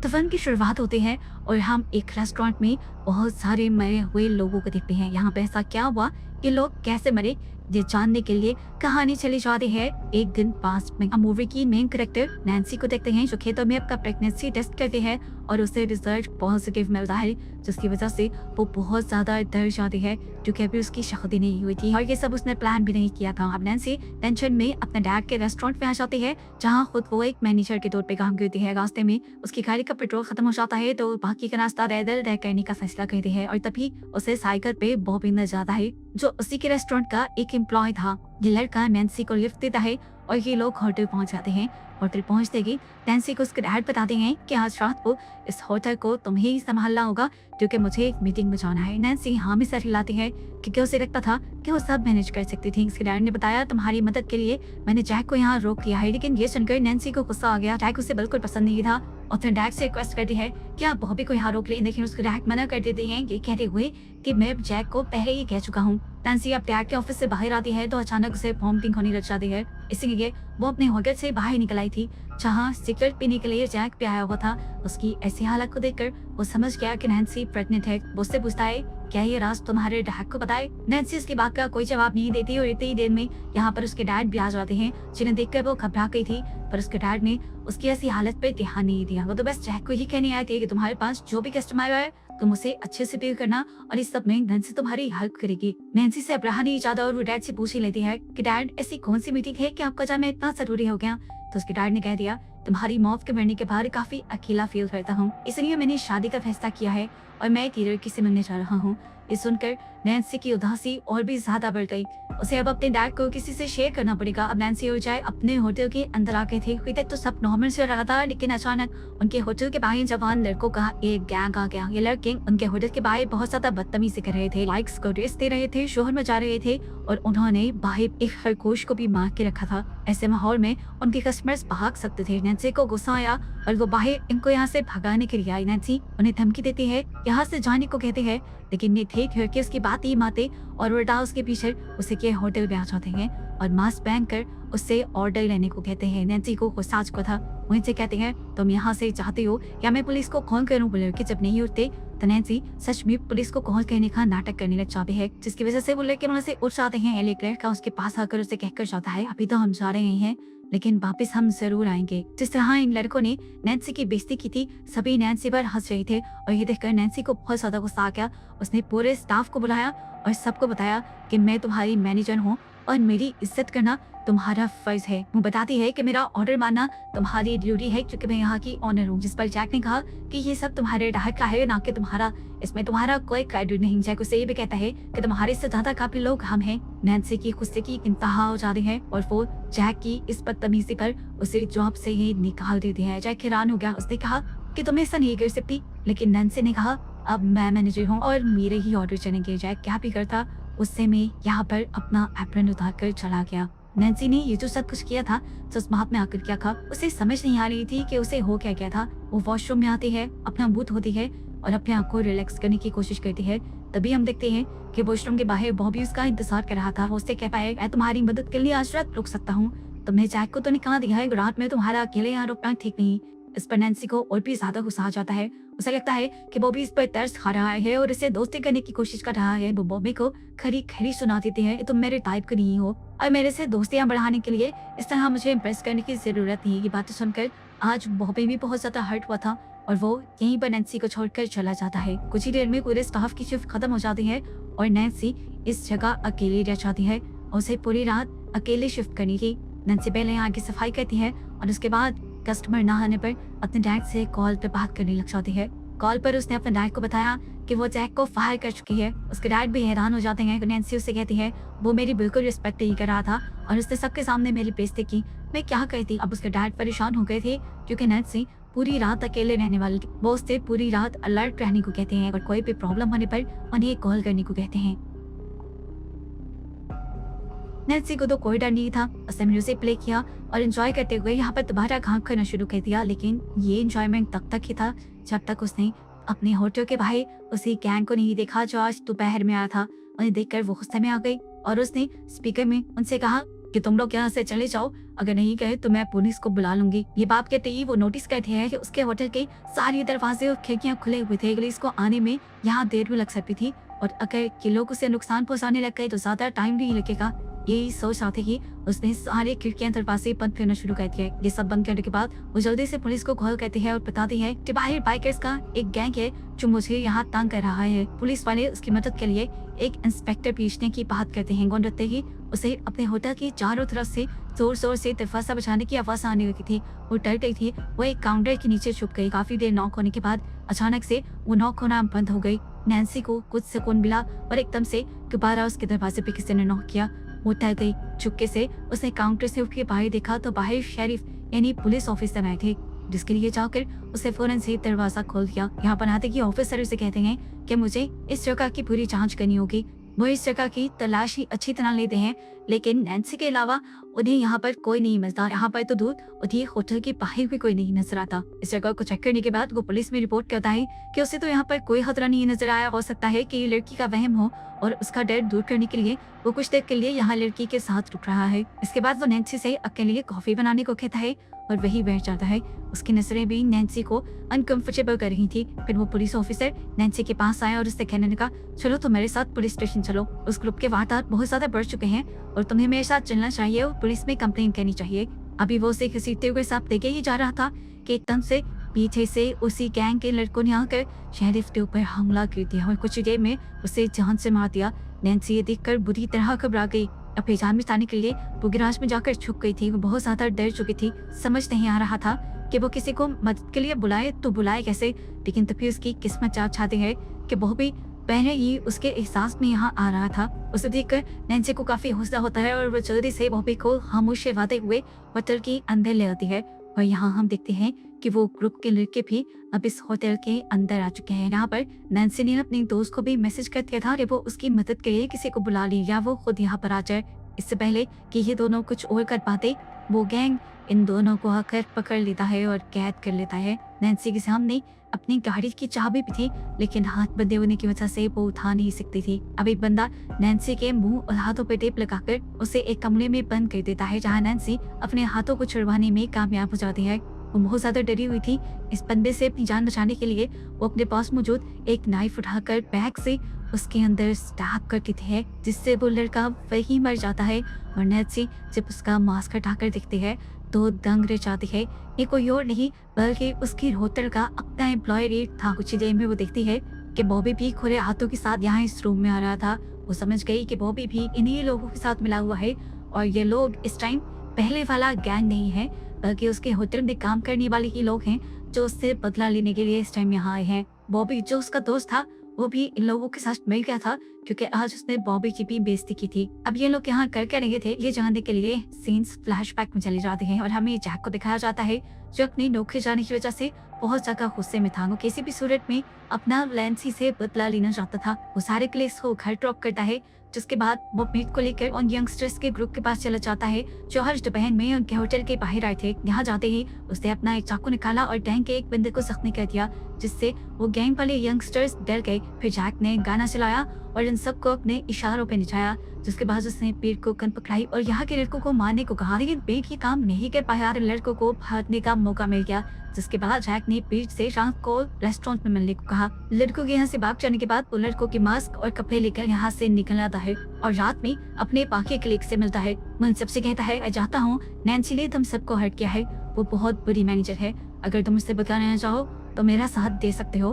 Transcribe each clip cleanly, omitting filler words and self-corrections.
तो फिल्म की शुरुआत होती है और हम एक रेस्टोरेंट में बहुत सारे मरे हुए लोगों को देखते हैं। यहाँ पे ऐसा क्या हुआ कि लोग कैसे मरे, ये जानने के लिए कहानी चली जाती है एक दिन पास्ट में। हम मूवी की मेन कैरेक्टर नैन्सी को देखते हैं जो खेतों में अपना प्रेगनेंसी टेस्ट करती है और उसे रिजल्ट पॉजिटिव मिलता है, जिसकी वजह से वो बहुत ज्यादा डर जाती है क्योंकि अभी उसकी शादी नहीं हुई थी और ये सब उसने प्लान भी नहीं किया था। अब नैन्सी टेंशन में अपने डैड के रेस्टोरेंट में आ जाती है जहाँ खुद वो एक मैनेजर के तौर पे काम करती है। रास्ते में उसकी गाड़ी का पेट्रोल खत्म हो जाता है तो बाकी का नाश्ता पैदल तय करने का फैसला करती है और तभी उसे साइकिल पे बॉबी मिल जाता है जो उसी के रेस्टोरेंट का एक एम्प्लॉय था। ये लड़का नैन्सी को लिफ्ट देता है और ये लोग होटल पहुंच जाते हैं। होटल पहुंचते ही नैन्सी को उसके डैड बताते हैं कि आज रात को इस होटल को तुम्हें ही संभालना होगा क्योंकि मुझे एक मीटिंग में जाना है। नैन्सी हाँ में सर हिलाती है क्योंकि उसे लगता था कि वो सब मैनेज कर सकती थी। इसके डैड ने बताया तुम्हारी मदद के लिए मैंने जैक को यहाँ रोक लिया है, लेकिन ये सुनकर नैन्सी को गुस्सा आ गया। जैक उसे बिल्कुल पसंद नहीं था और फिर डैड से रिक्वेस्ट करती है कि आप बॉबी को यहाँ रोक लें, लेकिन उसके डैड मना कर देते हैं ये कहते हुए कि मैं जैक को पहले ही कह चुका हूँ। नैन्सी अब डैड के ऑफिस से बाहर आती है तो अचानक उसे वॉमिटिंग होने लग जाती है, इसीलिए वो अपने होटल से बाहर निकल आई थी जहाँ सिगरेट पीने के लिए जैक भी आया हुआ था। उसकी ऐसी हालत को देखकर वो समझ गया कि नैन्सी प्रेग्नेंट है। वो उससे पूछता है क्या ये राज तुम्हारे डैड को पता है? नैन्सी उसकी बात का कोई जवाब नहीं देती और इतनी ही देर में यहाँ पर उसके डैड भी आ जाते हैं जिन्हें देखकर वो घबरा गई थी, पर उसके डैड ने उसकी ऐसी हालत पे ध्यान नहीं दिया। वो तो बस जैक को ही कहने आए थे कि तुम्हारे पास जो भी कस्टमर आए तुम उसे अच्छे से डील करना और इस सब में नैन्सी तुम्हारी हेल्प करेगी। नैन्सी से अब रहा नहीं जाता और वो डैड से पूछ ही लेती है कि डैड ऐसी कौन सी मीटिंग है कि आपका जाना इतना जरूरी हो गया? तो उसके डैड ने कह दिया तुम्हारी मौत के मरने के बाद काफी अकेला फील करता हूँ, इसलिए मैंने शादी का फैसला किया है और मैं एक लड़की से मिलने जा रहा हूँ। ये सुनकर नैन्सी की उदासी और भी ज्यादा बढ़ गई। उसे अब अपने डैड को किसी से शेयर करना पड़ेगा। अब नैन्सी और जय अपने होटल के अंदर आ गए थे। अभी तक तो सब नॉर्मल से रहा था, लेकिन अचानक उनके होटल के बाहर जवान लड़कों का एक गैंग आ गया। ये लड़के उनके होटल के बाहर बहुत ज्यादा बदतमीजी कर रहे थे, लाइक्स को रेस दे रहे थे, शोहर मचा रहे थे और उन्होंने बाहर एक खरगोश को भी मार के रखा था। ऐसे माहौल में उनके कस्टमर्स भाग सकते थे। नैन्सी को गुस्सा आया और वो बाहर इनको यहाँ से भगाने के लिए आई। नैन्सी उन्हें धमकी देती है, यहाँ से जाने को कहते हैं, लेकिन ये ठीक है कि उसकी बात ही माते और उल्टा उसके पीछे उसे के होटल में आ जाते हैं और मास्क पहनकर उससे ऑर्डर लेने को कहते हैं। नैन्सी को गुस्सा आ चुका था। वो इनसे कहते हैं तुम यहाँ से चाहते हो या मैं पुलिस को कॉल करूँ? बोले कि जब नहीं उठते तो नैन्सी सच में पुलिस को कॉल करने का नाटक करने लग जाते हैं, जिसकी वजह से वो लड़के वहाँ से उठ जाते हैं। एले क्लर्क का उसके पास आकर उसे कहकर जाता है अभी तो हम जा रहे हैं लेकिन वापस हम जरूर आएंगे। जिस तरह इन लड़कों ने नैन्सी की बेइज्जती की थी सभी नैन्सी पर हंस रहे थे और ये देखकर नैन्सी को बहुत ज्यादा गुस्सा आ गया। उसने पूरे स्टाफ को बुलाया और सबको बताया कि मैं तुम्हारी मैनेजर हूँ और मेरी इज्जत करना तुम्हारा फर्ज है। वो बताती है कि मेरा ऑर्डर मानना तुम्हारी ड्यूटी है क्योंकि मैं यहाँ की ऑनर हूँ। जिस पर जैक ने कहा कि ये सब तुम्हारे डैड का है ना कि तुम्हारा, इसमें तुम्हारा कोई क्रेडिट नहीं। जैक उसे ये भी कहता है कि तुम्हारे से ज्यादा काफी लोग हम हैं। नैन्सी की गुस्से की इंतहा हो जाती है और वो जैक की इस बदतमीजी पर उसे जॉब से ही निकाल देती है। जैक हैरान हो गया। उसने कहा कि तुम ऐसा नहीं कर सकती, लेकिन नैन्सी ने कहा अब मैं मैनेजर हूँ और मेरे ही ऑर्डर चलेंगे। जैक क्या भी करता उससे मैं यहाँ पर अपना एप्रन उतार कर चला गया। नैन्सी ने ये जो सब कुछ किया था तो उस बात में आकर क्या था उसे समझ नहीं आ रही थी कि उसे हो क्या गया था। वो वॉशरूम में आती है, अपना मुंह धोती है और अपने आप को रिलैक्स करने की कोशिश करती है। तभी हम देखते हैं कि वॉशरूम के बाहर बॉबी उसका इंतजार कर रहा था। वो उससे कह पाए मैं तुम्हारी मदद के लिए आज रात रुक सकता हूँ, तुमने जैक को तो निकाल दिया है, रात में तुम्हारा अकेले यहाँ रुकना ठीक नहीं। इस पर नैन्सी को और भी ज्यादा गुस्सा आ जाता है। उसे लगता है कि बॉबी इस पर तरस खा रहा है और इसे दोस्ती करने की कोशिश कर रहा है। वो बॉबी को खरी खरी सुना देती है तुम मेरे टाइप की नहीं हो और मेरे से दोस्तियां बढ़ाने के लिए इस तरह मुझे इम्प्रेस करने की जरूरत नहीं है। ये बातें सुनकर आज बॉबी भी बहुत ज्यादा हर्ट हुआ था और वो यहीं पर नैन्सी को छोड़कर चला जाता है। कुछ ही देर में पूरे स्टाफ की शिफ्ट खत्म हो जाती है और नैन्सी इस जगह अकेली रह जाती है। उसे पूरी रात अकेले शिफ्ट करनी थी। नैन्सी पहले यहाँ की सफाई करती है और उसके बाद कस्टमर ना आने पर अपने डैड से कॉल पे बात करने लग जाती है। कॉल पर उसने अपने डैड को बताया कि वो जैक को फायर कर चुकी है। उसके डैड भी हैरान हो जाते हैं। नैन्सी उससे कहती है वो मेरी बिल्कुल रिस्पेक्ट नहीं कर रहा था और उसने सबके सामने मेरी बेइज्जती की, मैं क्या करती। अब उसके डैड परेशान हो गए थे क्योंकि नैन्सी पूरी रात अकेले रहने वाली थी। वो उससे पूरी रात अलर्ट रहने को कहते हैं और कोई भी प्रॉब्लम होने पर उन्हें कॉल करने को कहते हैं। नैन्सी को तो कोई डर नहीं था। उसने म्यूजिक प्ले किया और एंजॉय करते हुए यहाँ पर दोबारा काम करना शुरू कर दिया, लेकिन ये एंजॉयमेंट तब तक ही था जब तक उसने अपने होटल के बाहर उसी गैंग को नहीं देखा जो आज दोपहर में आया था। उन्हें देखकर वो गुस्से में आ गई और उसने स्पीकर में उनसे कहा कि तुम लोग यहाँ से चले जाओ, अगर नहीं गए तो मैं पुलिस को बुला लूंगी। ये बात कहते ही वो नोटिस करते हैं कि उसके होटल के सारे दरवाजे और खिड़कियां खुले हुए थे। पुलिस को आने में यहाँ देर भी लग सकती थी और अगर ये लोग उसे नुकसान पहुंचाने लग गए तो ज्यादा टाइम नहीं लगेगा। यही सोच आते ही उसने सारे खिड़कियां दरवाजे बंद करना शुरू कर दिया। ये सब बंद करने के बाद वो जल्दी से पुलिस को कॉल करती है और बताती है कि बाहर बाइकर्स का एक गैंग है जो मुझे यहाँ तंग कर रहा है। पुलिस वाले उसकी मदद के लिए एक इंस्पेक्टर भेजने की बात करते हैं। गुंडते ही उसे अपने होटल की चारों तरफ से जोर जोर से दरवाजा बचाने की आवाज आने लगी थी। वो डर गई थी। वो एक काउंटर के नीचे छुप गई। काफी देर नॉक होने के बाद अचानक से वो नॉक होना बंद हो गई। नैन्सी को कुछ सुकून मिला और एकदम से दोबारा उसके दरवाजे पे किसी ने नॉक किया। वो डर गई। चुपके से उसने काउंटर से उठ के बाहर देखा तो बाहर शेरिफ यानी पुलिस ऑफिसर आए थे, जिसके लिए जाकर उसे फौरन से दरवाजा खोल दिया। यहाँ पर आते कि ऑफिसर उसे कहते हैं कि मुझे इस जगह की पूरी जांच करनी होगी। वो इस जगह की तलाशी अच्छी तरह लेते हैं, लेकिन नैन्सी के अलावा उन्हें यहाँ पर कोई नहीं मिलता। यहाँ पर तो दूर उन्हें होटल के बाहर भी कोई नहीं नजर आता। इस जगह को चेक करने के बाद वो पुलिस में रिपोर्ट करता है कि उसे तो यहाँ पर कोई खतरा नहीं नजर आया। हो सकता है कि ये लड़की का वहम हो और उसका डर दूर करने के लिए वो कुछ देर के लिए यहाँ लड़की के साथ रुक रहा है। इसके बाद वो नैन्सी से अकेले लिए कॉफी बनाने को कहता है और वही बैठ जाता है। उसकी नजरें भी नैन्सी को अनकंफर्टेबल कर रही थी। फिर वो पुलिस ऑफिसर नैन्सी के पास आया और उससे कहने लगा, चलो तो मेरे साथ पुलिस स्टेशन चलो। उस ग्रुप के वारदात बहुत ज्यादा बढ़ चुके हैं और तुम्हें मेरे साथ चलना चाहिए और पुलिस में कंप्लेन करनी चाहिए। अभी वो उसे घसीटते हुए साथ देखे ही जा रहा था कि एकदम से पीछे से उसी गैंग के लड़कों ने आकर शेरिफ के ऊपर हमला कर दिया और कुछ देर में उसे जान से मार दिया। नैन्सी ये देखकर बुरी तरह घबरा गई। अपनी जान बचाने के लिए वो गिराज में जाकर छुप गई थी। वो बहुत ज्यादा डर चुकी थी। समझ नहीं आ रहा था कि वो किसी को मदद के लिए बुलाए तो बुलाए कैसे। लेकिन तभी उसकी किस्मत चाह चाहती है कि वो भी पहले ही उसके एहसास में यहाँ आ रहा था। उसे देखकर नैन्सी को काफी हौसला होता है और वो जल्दी से बॉबी को खामोश करवाते हुए होटल के अंदर ले आती है। और यहाँ हम देखते हैं कि वो ग्रुप के लड़के भी अब इस होटल के अंदर आ चुके हैं। यहाँ पर नैन्सी ने अपने दोस्त को भी मैसेज कर दिया था कि वो उसकी मदद के लिए किसी को बुला ले या वो खुद यहाँ पर आ जाए। इससे पहले कि ये दोनों कुछ और कर पाते, वो गैंग इन दोनों को आकर पकड़ लेता है और कैद कर लेता है। नैन्सी के सामने अपनी गाड़ी की चाबी भी थी, लेकिन हाथ बंधे होने की वजह से वो उठा नहीं सकती थी। अब एक बंदा नैन्सी के मुंह और हाथों पर टेप लगाकर उसे एक कमरे में बंद कर देता है, जहाँ नैन्सी अपने हाथों को छुड़वाने में कामयाब हो जाती है। वो बहुत ज्यादा डरी हुई थी। इस बंदे से अपनी जान बचाने के लिए वो अपने पास मौजूद एक नाइफ उठाकर बैग से उसके अंदर स्टैब करती है, जिससे वो लड़का वही मर जाता है। और नैन्सी जब उसका मास्क हटाकर दिखती है तो दंग रह जाती है। ये कोई और नहीं बल्कि उसकी होटल का अपना एम्प्लॉय था। कुछ देर में वो देखती है कि बॉबी भी खुले हाथों के साथ यहाँ इस रूम में आ रहा था। वो समझ गई कि बॉबी भी इन्हीं लोगों के साथ मिला हुआ है और ये लोग इस टाइम पहले वाला गैंग नहीं है, बल्कि उसके होटल में काम करने वाले ही लोग हैं जो उससे बदला लेने के लिए इस टाइम यहाँ आए हैं। बॉबी जो उसका दोस्त था वो भी इन लोगों के साथ मिल गया था, क्योंकि आज उसने बॉबी की भी बेइज्जती की थी। अब ये लोग यहाँ कर रहे थे ये जानने के लिए सीन्स फ्लैशबैक में चले जाते हैं और हमें जैक को दिखाया जाता है, जो अपने नौकरी जाने की वजह से बहुत ज्यादा गुस्से में था। वो किसी भी सूरत में अपना नैन्सी से बदला लेना चाहता था। वो सारे क्लेस को घर ड्रॉप करता है, जिसके बाद वो मीट को लेकर उन यंगस्टर्स के ग्रुप के पास चला जाता है जो हर दोपहर में उनके होटल के बाहर आए थे। यहाँ जाते ही उसने अपना एक चाकू निकाला और गैंग के एक बंदे को जख्मी कर दिया, जिससे वो गैंग वाले यंगस्टर्स डर गए। फिर जैक ने गाना चलाया और इन सबको अपने इशारों पे नचाया, जिसके बाद उसने पीठ को गन पकड़ाई और यहाँ के लड़कों को मारने को कहा, लेकिन पीठ ये काम नहीं कर पाया। लड़कों को भागने का मौका मिल गया, जिसके बाद जैक ने पीठ से शाम को रेस्टोरेंट में मिलने को कहा। लड़कों के यहाँ से भाग जाने के बाद वो लड़कों के मास्क और कपड़े लेकर यहाँ से निकल आता है और रात में अपने बाकी कलीग से मिलता है। वो इन सबसे कहता है, मैं चाहता हूँ नैन्सी ने तुम सबको हर्ट किया है। वो बहुत बुरी मैनेजर है। अगर तुम उससे बदला लेना चाहो तो मेरा साथ दे सकते हो।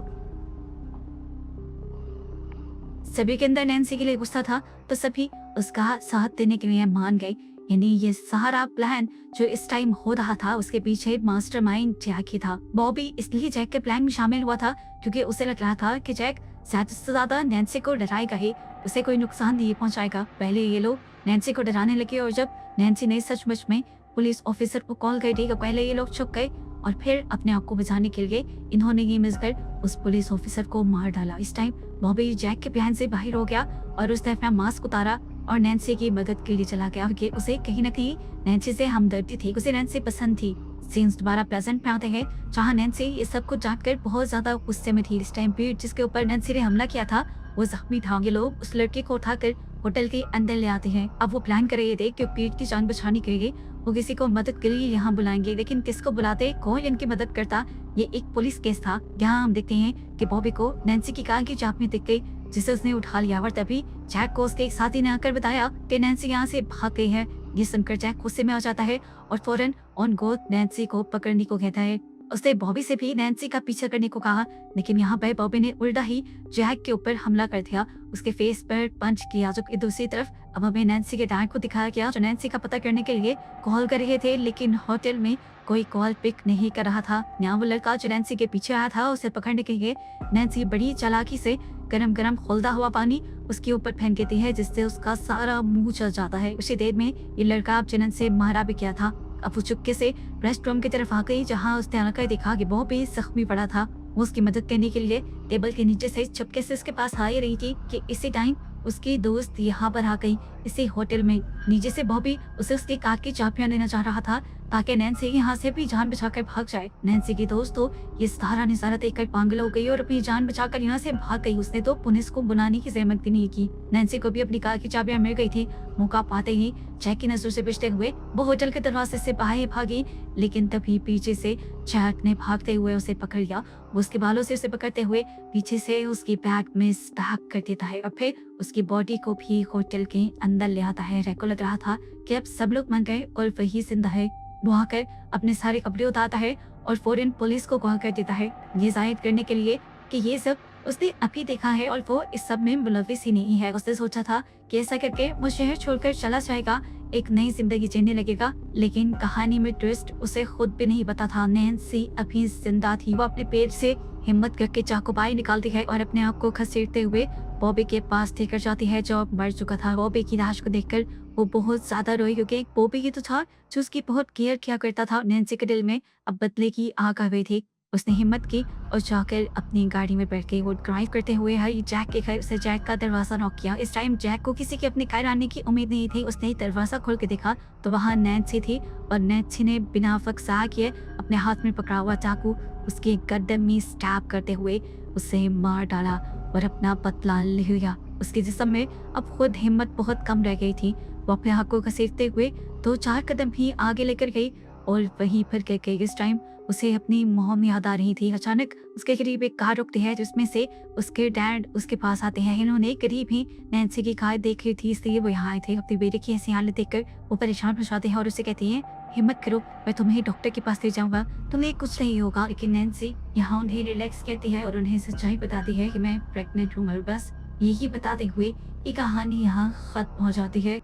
सभी के अंदर नैन्सी के लिए गुस्सा था, तो सभी उसका साथ देने के लिए मान गए। यानी ये सारा प्लान जो इस टाइम हो रहा था, उसके पीछे मास्टरमाइंड जैक ही था। बॉबी इसलिए जैक के प्लान में शामिल हुआ था क्योंकि उसे लग रहा था कि जैक ज्यादा से ज्यादा नैन्सी को डराएगा ही, उसे कोई नुकसान नहीं पहुंचाएगा। पहले ये लोग नैन्सी को डराने लगे और जब नैन्सी ने सचमुच में पुलिस ऑफिसर को कॉल कर दी तो पहले ये लोग छुप गए और फिर अपने आप को बचाने के लिए इन्होंने ये मिलकर उस पुलिस ऑफिसर को मार डाला। इस टाइम बॉबी जैक के प्लान से बाहर हो गया और उसने अपना मास्क उतारा और नैन्सी की मदद के लिए चला गया, क्योंकि उसे कहीं न कहीं नैन्सी से हमदर्दी थी, उसे नैन्सी पसंद थी। सीन्स दोबारा प्रेजेंट में आते हैं, जहाँ नैन्सी ये सब कुछ जानकर बहुत ज्यादा गुस्से में थी। इस टाइम पीठ जिसके ऊपर नैन्सी ने हमला किया था वो जख्मी था। ये लोग उस लड़के को उठाकर होटल के अंदर ले आते हैं। अब वो प्लान कर रहे थे कि पीट की जान बचाने के लिए वो किसी को मदद के लिए यहाँ बुलाएंगे, लेकिन किसको बुलाते, कौन इनकी मदद करता। ये एक पुलिस केस था। यहाँ हम देखते हैं कि बॉबी को नैन्सी की कार की चाबी में दिख गई, जिसे उसने उठा लिया और तभी जैक को उसके एक साथी ने आकर बताया कि नैन्सी यहाँ से भाग गई है। ये सुनकर जैक गुस्से में आ जाता है और फौरन ऑन गो नैन्सी को पकड़ने को कहता है। उसने बॉबी से भी नैन्सी का पीछा करने को कहा, लेकिन यहाँ पर बॉबी ने उल्टा ही जैक के ऊपर हमला कर दिया, उसके फेस पर पंच किया। जो कि दूसरी तरफ अब हमें नैन्सी के डैड को दिखाया गया, जो नैन्सी का पता करने के लिए कॉल कर रहे थे, लेकिन होटल में कोई कॉल पिक नहीं कर रहा था। यहाँ वो लड़का जो नैन्सी के पीछे आया था, उसे पकड़ने के लिए नैन्सी बड़ी चालाकी से गरम गरम खौलता हुआ पानी उसके ऊपर फेंक देती है, जिससे उसका सारा मुंह जल जाता है। उसी देर में ये लड़का अब जनन से मारा भी किया था। अब वो चुपके से रेस्ट रूम की तरफ आ गई, जहाँ उसने आकर देखा कि बॉबी जख्मी पड़ा था। वो उसकी मदद करने के लिए टेबल के नीचे से चुपके से उसके पास आ ही रही थी कि इसी टाइम उसकी दोस्त यहाँ पर आ गई, इसी होटल में। नीचे से बॉबी उसे उसकी कार की चाबियां देना चाह रहा था ताकि नैन्सी यहाँ से भी जान बचाकर भाग जाए। नैन्सी की दोस्त तो ये सारा नजारा देखकर पागल हो गई और अपनी जान बचाकर यहाँ से भाग गई। उसने तो पुलिस को बुलाने की जहमत भी नहीं की। नैन्सी को भी अपनी कार की चाबियां मिल गई थी। मौका पाते ही जैक की नजर से बचते हुए वो होटल के दरवाजे से बाहर भागी, लेकिन तभी पीछे से जैक ने भागते हुए उसे पकड़ लिया। वो उसके बालों से उसे पकड़ते हुए पीछे से उसकी बैग में स्टैक कर देता है और फिर उसकी बॉडी को भी होटल के अंदर ले आता है। रैको लग रहा था कि अब सब लोग मर गए और वही जिंदा है। वो आकर अपने सारे कपड़े उतारता है और फौरन पुलिस को कॉल कर देता है, ये जाहिर करने के लिए कि ये सब उसने अभी देखा है और वो इस सब में मुलविस ही नहीं है। उसने सोचा था कि ऐसा करके वो शहर छोड़कर चला जाएगा, एक नई जिंदगी जीने लगेगा, लेकिन कहानी में ट्विस्ट उसे खुद भी नहीं पता था। नैन्सी अभी जिंदा थी। वो अपने पेट से हिम्मत करके चाकू बाहर निकालती है और अपने आप को घसीटते हुए बॉबी के पास लेकर जाती है, जो अब मर चुका था। बॉबी की लाश को देखकर वो बहुत ज्यादा रोई, क्योंकि बॉबी ही तो था जो उसकी बहुत केयर किया करता था। नैन्सी के दिल में अब बदले की आग आ गई थी। उसने हिम्मत की और जाकर अपनी गाड़ी में बैठ गई। वो ड्राइव करते हुए हर जैक के घर से जैक का दरवाजा नॉक किया। इस टाइम जैक को किसी के अपने घर आने की उम्मीद नहीं थी। उसने दरवाजा खोल के देखा तो वहाँ नैन्सी थी और नैन्सी ने बिना वक्त ज़ाया किए अपने हाथ में पकड़ा हुआ चाकू उसके गर्दन में स्टैब करते हुए उसे मार डाला और अपना पतला ले लिया। उसके जिस्म में अब खुद हिम्मत बहुत कम रह गई थी। वो अपने हाथ को घसीटते हुए 2-4 कदम ही आगे लेकर गई और वहीं फिर कर गई। इस टाइम उसे अपनी मॉम याद आ रही थी। अचानक उसके करीब एक कार रुकती है, जिसमें से उसके डैड उसके पास आते हैं। इन्होंने करीब ही नैन्सी की कार देखी थी, इसलिए वो यहाँ आए थे। अपनी बेटे की ऐसी हालत देखकर वो परेशान हो जाते हैं और उसे कहती हैं, हिम्मत करो, मैं तुम्हें डॉक्टर के पास ले जाऊंगा, तुम्हें कुछ नहीं होगा। लेकिन नैन्सी यहाँ उन्हें रिलैक्स कहती है और उन्हें सच्चाई बताती है कि मैं प्रेग्नेंट हूँ। और बस यही बताते हुए ये कहानी यहाँ खत्म हो जाती है।